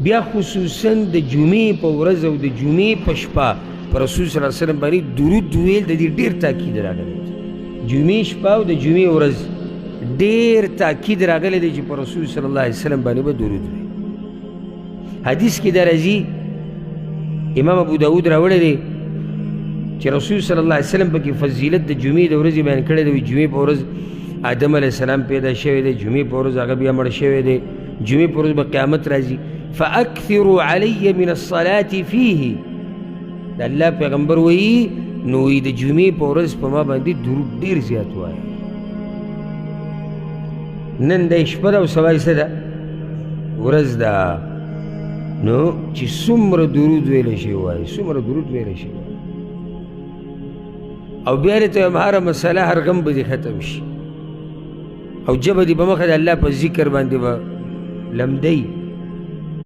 بیا خصوصا د جمعې په ورځ او د جمعې په شپه په رسول صلی الله علیه وسلم باندې درود ویل د دې ډېر تاکید راغلی دی. جمعې شپه او د جمعې ورځ ډېر تاکید راغلی دی چې په رسول صلی الله علیه وسلم باندې به درود وي. حدیث کې دا راځي، امام ابو داود راوړی دی چې رسول صلی الله علیه وسلم پکې فضیلت د جمعې د ورځې بیان کړی دی. جمعې په ورځ آدم علیه السلام پیدا شوی دی، جمعې په ورځ هغه بیا مړ شوی دی، جمعې په ورځ به قیامت راځي. فاکثروا علی من الصلاة فیه، د الله پیغمبر وایي نو د جمعې په ورځ په ما باندې درود ډېر زیات وایي. نن د شپه ده او سبا یې څه ده؟ ورځ ده. نو چې څومره درود ویلی شي وایي، څومره درود ویلی شي او بیا دې ته وایم هره مسله هر غم به دې ختم شي او ژبه دې په مخه د الله په ذکر باندې به لمدی.